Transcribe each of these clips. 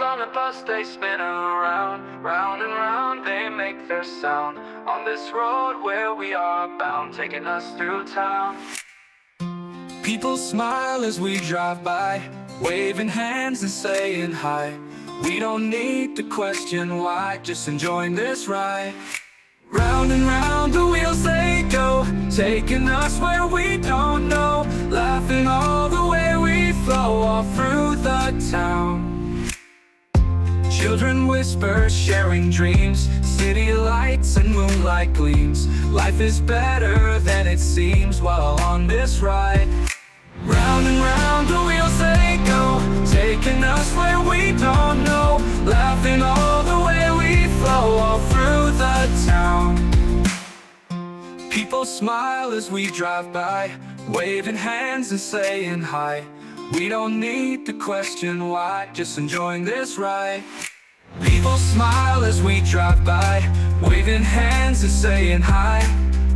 on the bus, they spin around, round and round, they make their sound. On this road where we are bound, taking us through town. People smile as we drive by, waving hands and saying hi. We don't need to question why, just enjoying this ride. Round and round the wheels they go, taking us where we don't know, laughing all the way we flow, all through the town. Children whisper, sharing dreams, city lights and moonlight gleams. Life is better than it seems while on this ride. Round and round the wheels they go, taking us where we don't know, laughing all the way we flow, all through the town. People smile as we drive by, waving hands and saying hi. We don't need to question why, just enjoying this ride. People smile as we drive by, waving hands and saying hi.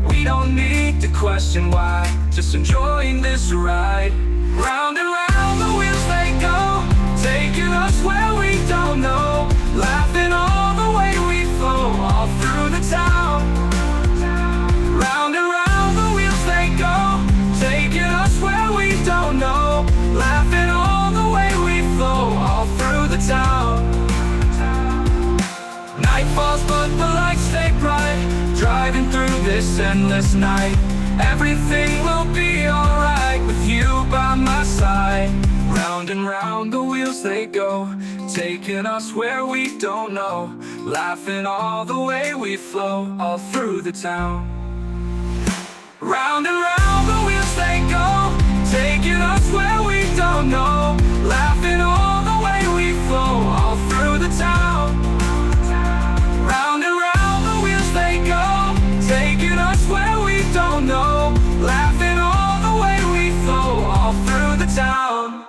We don't need to question why, just enjoying this ride. Round and round the wheels they go, taking us where we don't know, laughing all the way we flow, all through the town. Round and round the wheels they go, taking us where we don't know, laughing all the way we flow, all through the town. Night falls but the lights stay bright, driving through this endless night. Everything will be alright with you by my side. Round and round the wheels they go, taking us where we don't know, laughing all the way we flow, all through the town. Round and round the wheels they go, taking us where we don't know, laughing all the way we flow, all through the town. Round and round the wheels they go, taking us where we don't know, laughing all the way we flow, all through the town.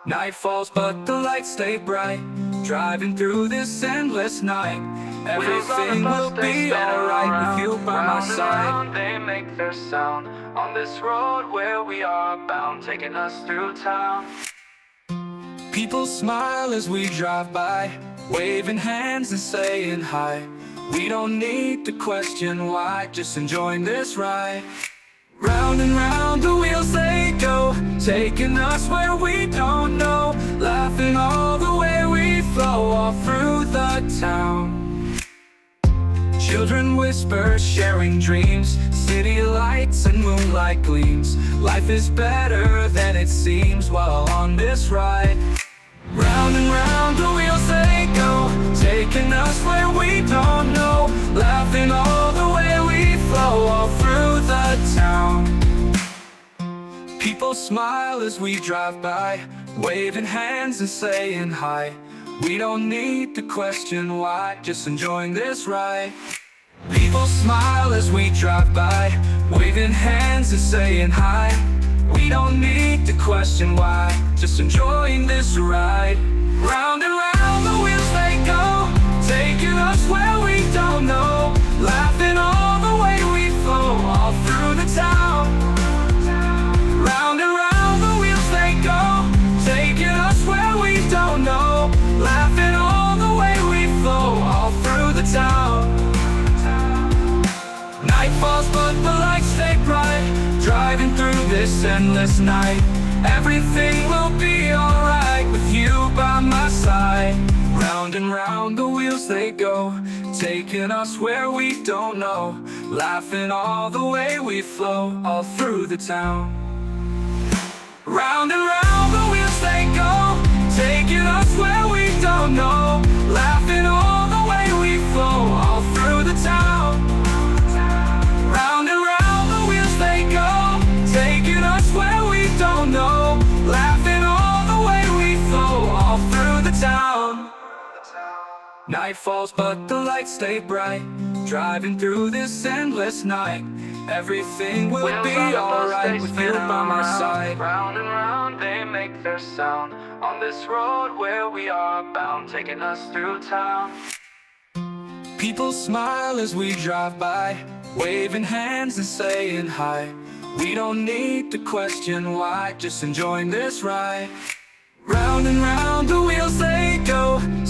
Night falls but the lights stay bright, driving through this endless night. Everything will be alright with you by my side. They make their sound on this road where we are bound, taking us through town. People smile as we drive by, waving hands and saying hi. We don't need to question why, just enjoying this ride. Round and round the wheels they go, taking us where we don't know, laughing all the way we flow, all through the town. Children whisper, sharing dreams, city lights and moonlight gleams. Life is better than it seems while on this ride. Round and round the wheels they go, taking us where we don't know, laughing all the way we flow, all through the town. People smile as we drive by, waving hands and saying hi. We don't need to question why, just enjoying this ride. People smile as we drive by, waving hands and saying hi. We don't need to question why, just enjoying this ride. Round and round the wheels they go, taking us where we don't know, laughing all the way we flow, all through the town. Round and round the wheels they go, taking us where we don't know, laughing all the way we flow, all through the town. Night falls but the lights stay bright, driving through this endless night. Everything will be alright with you by my side. Round and round the wheels they go, taking us where we don't know, laughing all the way we flow, all through the town. Round and round the wheels they go, taking us where we don't know, laughing all the way we flow, all through the town. Round and round the wheels they go, taking us where we don't know, laughing all the way we flow, all through the town. Night falls but the lights stay bright, driving through this endless night. Everything will be alright with you by my side. Round and round they make their sound on this road where we are bound, taking us through town. People smile as we drive by, waving hands and saying hi. We don't need to question why, just enjoying this ride. Round and round the wheels they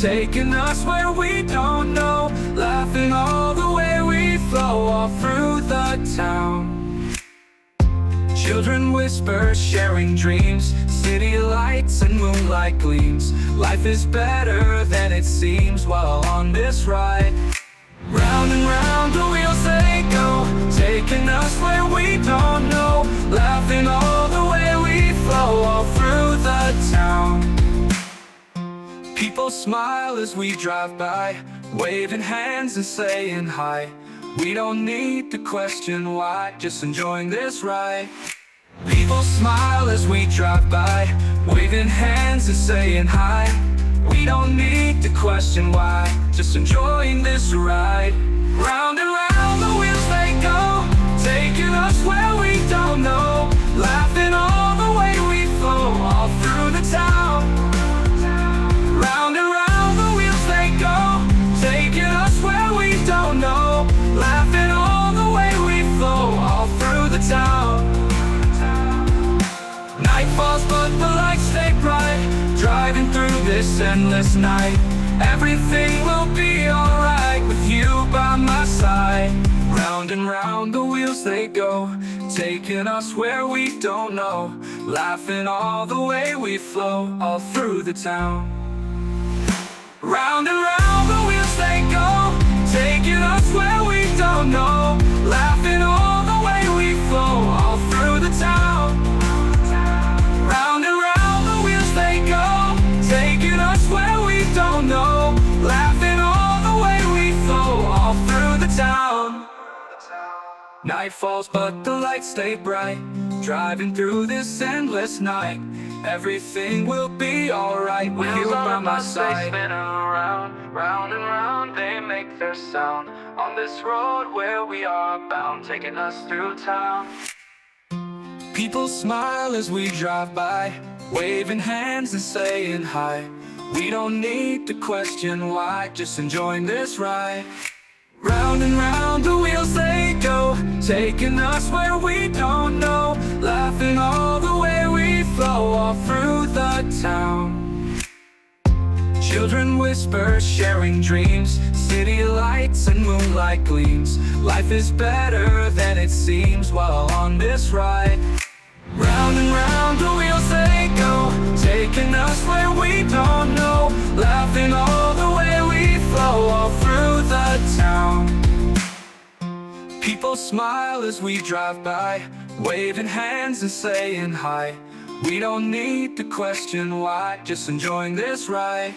taking us where we don't know, laughing all the way we flow all through the town. Children whisper, sharing dreams, city lights and moonlight gleams. Life is better than it seems while on this ride. Round and round the wheels they go, taking us where we don't know, laughing all the way we flow all through the town. People smile as we drive by, waving hands and saying hi. We don't need to question why, just enjoying this ride. People smile as we drive by, waving hands and saying hi. We don't need to question why, just enjoying this ride. Round and round the wheels they go, taking us where we don't know, laughing all the way we flow all through the town. Round and round the wheels they go, taking us where we don't know, laughing all the way we flow all through the town. Night falls but the lights stay bright, driving through this endless night. Everything will be alright with you by my side. Round and round the wheels they go, taking us where we don't know, laughing all the way we flow all through the town. Round and round the wheels they go, taking us where we don't know, laughing all the way we flow all through the town. Round and round the wheels they go, taking us where we don't know, laughing all the way we flow all through the town. Night falls but the lights stay bright, driving through this endless night. Everything will be alright with you by my side. Spinning around, round and round they make their sound, on this road where we are bound, taking us through town. People smile as we drive by, waving hands and saying hi. We don't need to question why, just enjoying this ride. Round and round the wheels they go, taking us where we don't know, laughing all the way we flow all through the town. Children whisper, sharing dreams, city lights and moonlight gleams. Life is better than it seems while on this ride. Round and round the wheels they go, taking us where we don't know, laughing all the way we flow all through the town. People smile as we drive by, waving hands and saying hi. We don't need to question why, just enjoying this ride.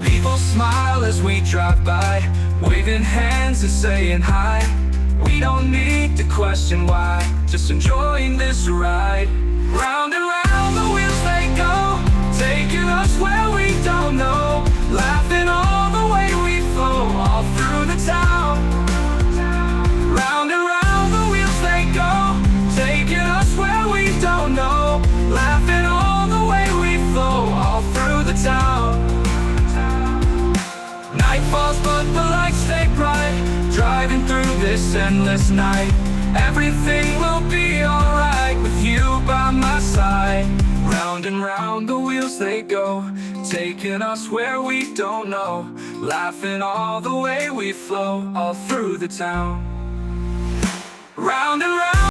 People smile as we drive by, waving hands and saying hi. We don't need to question why, just enjoying this ride. Round and round the wheels they go, taking us where we don't know, laughing all the way we flow all through the town. Round and round the wheels they go, taking us where we don't know, laughing all the way we flow all through the town. Night falls but the lights stay bright, driving through this endless night. Everything will be alright with you by my side. Round and round the wheels they go, taking us where we don't know, laughing all the way we flow all through the town. Round and round